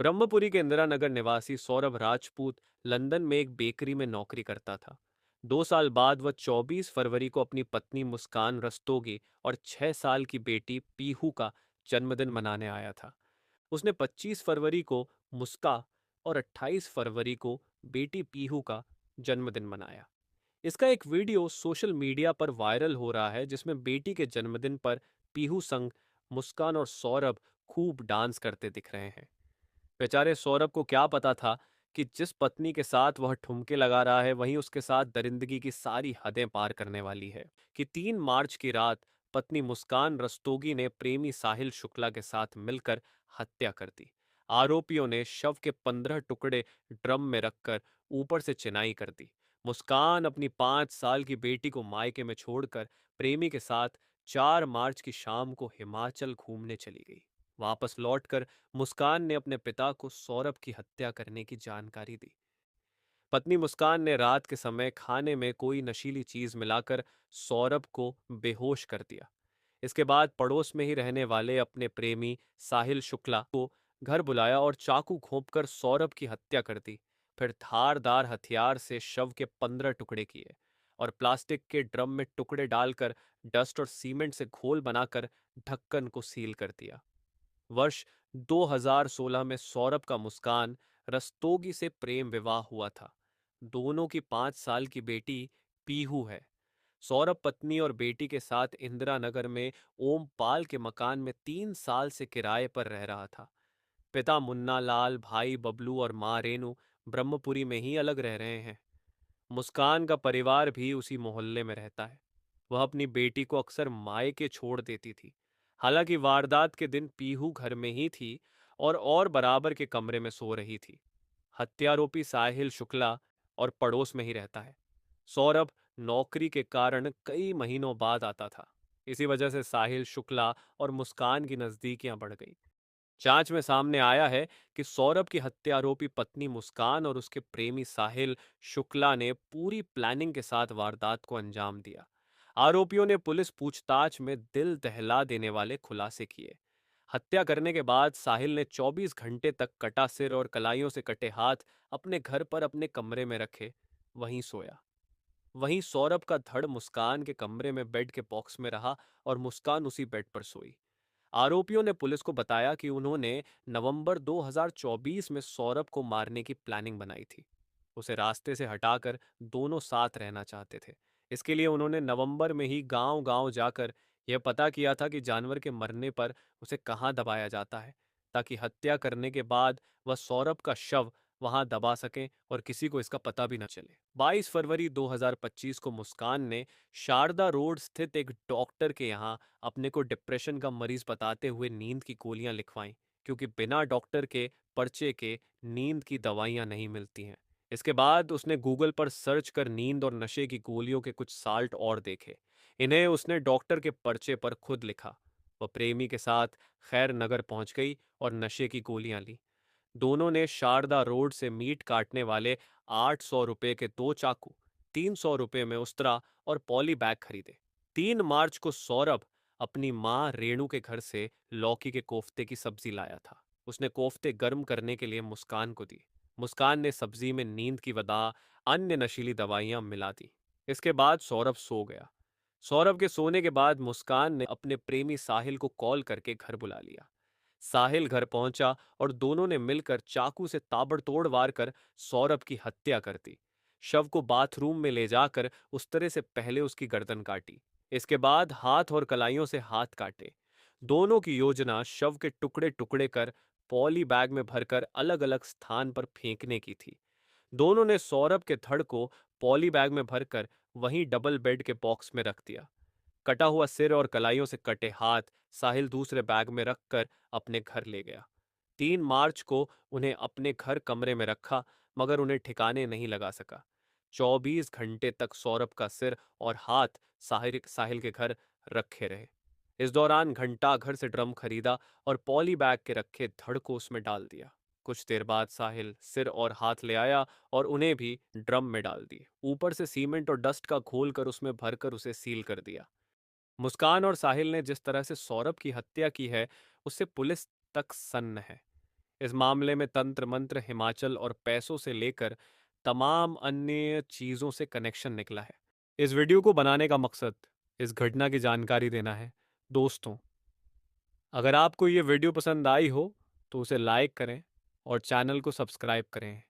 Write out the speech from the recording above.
ब्रह्मपुरी के इंदिरा नगर निवासी सौरभ राजपूत लंदन में एक बेकरी में नौकरी करता था। 2 साल बाद वह 24 फरवरी को अपनी पत्नी मुस्कान रस्तोगी और 6 साल की बेटी पीहू का जन्मदिन मनाने आया था। उसने 25 फरवरी को मुस्का और 28 फरवरी को बेटी पीहू का जन्मदिन मनाया। इसका एक वीडियो सोशल मीडिया पर वायरल हो रहा है जिसमें बेटी के जन्मदिन पर पीहू संग मुस्कान और सौरभ खूब डांस करते दिख रहे हैं। बेचारे सौरभ को क्या पता था कि जिस पत्नी के साथ वह ठुमके लगा रहा है वहीं उसके साथ दरिंदगी की सारी हदें पार करने वाली है। कि 3 मार्च की रात पत्नी मुस्कान रस्तोगी ने प्रेमी साहिल शुक्ला के साथ मिलकर हत्या कर दी। आरोपियों ने शव के 15 टुकड़े ड्रम में रखकर ऊपर से चिनाई कर दी। मुस्कान अपनी 5 साल की बेटी को मायके में छोड़कर प्रेमी के साथ 4 मार्च की शाम को हिमाचल घूमने चली गई। वापस लौटकर मुस्कान ने अपने पिता को सौरभ की हत्या करने की जानकारी दी। पत्नी मुस्कान ने रात के समय खाने में कोई नशीली चीज मिलाकर सौरभ को बेहोश कर दिया। इसके बाद पड़ोस में ही रहने वाले अपने प्रेमी साहिल शुक्ला को घर बुलाया और चाकू घोंपकर सौरभ की हत्या कर दी। फिर धारदार हथियार से शव के 15 टुकड़े किए और प्लास्टिक के ड्रम में टुकड़े डालकर डस्ट और सीमेंट से घोल बनाकर ढक्कन को सील कर दिया। वर्ष 2016 में सौरभ का मुस्कान रस्तोगी से प्रेम विवाह हुआ था। दोनों की 5 साल की बेटी पीहू है। सौरभ पत्नी और बेटी के साथ इंदिरा नगर में ओमपाल के मकान में 3 साल से किराए पर रह रहा था। पिता मुन्ना लाल, भाई बबलू और मां रेनू ब्रह्मपुरी में ही अलग रह रहे हैं। मुस्कान का परिवार भी उसी मोहल्ले में रहता है। वह अपनी बेटी को अक्सर मायके छोड़ देती थी। हालांकि वारदात के दिन पीहू घर में ही थी और बराबर के कमरे में सो रही थी। हत्यारोपी साहिल शुक्ला और पड़ोस में ही रहता है। सौरभ नौकरी के कारण कई महीनों बाद आता था। इसी वजह से साहिल शुक्ला और मुस्कान की नजदीकियां बढ़ गई। जांच में सामने आया है कि सौरभ की हत्या आरोपी पत्नी मुस्कान और उसके प्रेमी साहिल शुक्ला ने पूरी प्लानिंग के साथ वारदात को अंजाम दिया। आरोपियों ने पुलिस पूछताछ में दिल दहला देने वाले खुलासे किए। हत्या करने के बाद साहिल ने 24 घंटे तक कटा सिर और कलाइयों से कटे हाथ अपने घर पर अपने कमरे में रखे वहीं सोया। वहीं सौरभ का धड़ मुस्कान के कमरे में बेड के बॉक्स में रहा और मुस्कान उसी बेड पर सोई। आरोपियों ने पुलिस को बताया कि उन्होंने नवंबर 2024 में सौरभ को मारने की प्लानिंग बनाई थी। उसे रास्ते से हटाकर दोनों साथ रहना चाहते थे। इसके लिए उन्होंने नवंबर में ही गांव-गांव जाकर यह पता किया था कि जानवर के मरने पर उसे कहां दबाया जाता है, ताकि हत्या करने के बाद वह सौरभ का शव वहां दबा सकें और किसी को इसका पता भी न चले। 22 फरवरी 2025 को मुस्कान ने शारदा रोड स्थित एक डॉक्टर के यहाँ अपने को डिप्रेशन का मरीज बताते हुए नींद की गोलियां लिखवाईं, क्योंकि बिना डॉक्टर के पर्चे के नींद की दवाइयां नहीं मिलती हैं। इसके बाद उसने गूगल पर सर्च कर नींद और नशे की गोलियों के कुछ साल्ट और देखे। इन्हें उसने डॉक्टर के पर्चे पर खुद लिखा। वह प्रेमी के साथ खैर नगर पहुंच गई और नशे की गोलियां ली। दोनों ने शारदा रोड से मीट काटने वाले 800 रुपए के 2 चाकू, 300 रुपए में उस्तरा और पॉली बैग खरीदे। 3 मार्च को सौरभ अपनी मां रेणु के घर से लौकी के कोफ्ते की सब्जी लाया था। उसने कोफ्ते गर्म करने के लिए मुस्कान को दी। मुस्कान ने सब्जी में नींद की वदा अन्य नशीली दवाइयां मिला दी। इसके बाद सौरभ सो गया। सौरभ के सोने के बाद मुस्कान ने अपने प्रेमी साहिल को कॉल करके घर बुला लिया। साहिल घर पहुंचा और दोनों ने मिलकर चाकू से ताबड़तोड़ वार कर सौरभ की हत्या कर दी। शव को बाथरूम में ले जाकर उस तरह से पहले उसकी गर्दन काटी। इसके बाद हाथ और कलाइयों से हाथ काटे। दोनों की योजना शव के टुकड़े टुकड़े कर पॉली बैग में भरकर अलग अलग स्थान पर फेंकने की थी। दोनों ने सौरभ के धड़ को पॉली बैग में भरकर वहीं डबल बेड के बॉक्स में रख दिया। कटा हुआ सिर और कलाइयों से कटे हाथ साहिल दूसरे बैग में रखकर अपने घर ले गया। 3 मार्च को उन्हें अपने घर कमरे में रखा, मगर उन्हें ठिकाने नहीं लगा सका। 24 घंटे तक सौरभ का सिर और हाथ साहिल साहिल के घर रखे रहे। इस दौरान घंटा घर से ड्रम खरीदा और पॉली बैग के रखे धड़ को उसमें डाल दिया। कुछ देर बाद साहिल सिर और हाथ ले आया और उन्हें भी ड्रम में डाल दिए। ऊपर से सीमेंट और डस्ट का घोल कर उसमें भरकर उसे सील कर दिया। मुस्कान और साहिल ने जिस तरह से सौरभ की हत्या की है, उससे पुलिस तक सन्न है। इस मामले में तंत्र मंत्र, हिमाचल और पैसों से लेकर तमाम अन्य चीज़ों से कनेक्शन निकला है। इस वीडियो को बनाने का मकसद इस घटना की जानकारी देना है। दोस्तों, अगर आपको ये वीडियो पसंद आई हो तो उसे लाइक करें और चैनल को सब्सक्राइब करें।